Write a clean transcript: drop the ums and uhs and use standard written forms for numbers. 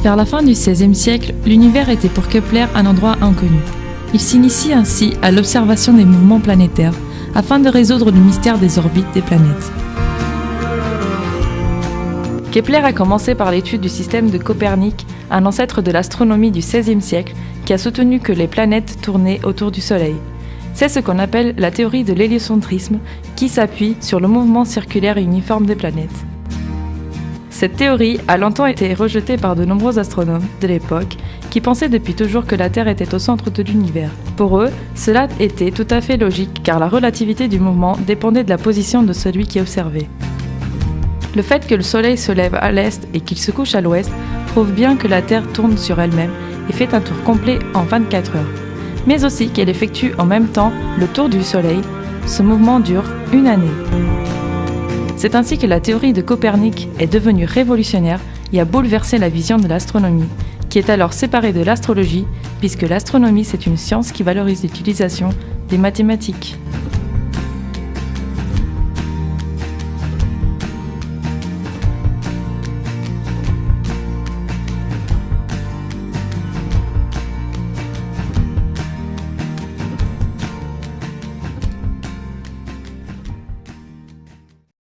Vers la fin du XVIe siècle, l'univers était pour Kepler un endroit inconnu. Il s'initie ainsi à l'observation des mouvements planétaires afin de résoudre le mystère des orbites des planètes. Kepler a commencé par l'étude du système de Copernic, un ancêtre de l'astronomie du XVIe siècle qui a soutenu que les planètes tournaient autour du Soleil. C'est ce qu'on appelle la théorie de l'héliocentrisme qui s'appuie sur le mouvement circulaire et uniforme des planètes. Cette théorie a longtemps été rejetée par de nombreux astronomes de l'époque qui pensaient depuis toujours que la Terre était au centre de l'univers. Pour eux, cela était tout à fait logique car la relativité du mouvement dépendait de la position de celui qui observait. Le fait que le Soleil se lève à l'est et qu'il se couche à l'ouest prouve bien que la Terre tourne sur elle-même et fait un tour complet en 24 heures, mais aussi qu'elle effectue en même temps le tour du Soleil. Ce mouvement dure une année. C'est ainsi que la théorie de Copernic est devenue révolutionnaire et a bouleversé la vision de l'astronomie, qui est alors séparée de l'astrologie, puisque l'astronomie c'est une science qui valorise l'utilisation des mathématiques.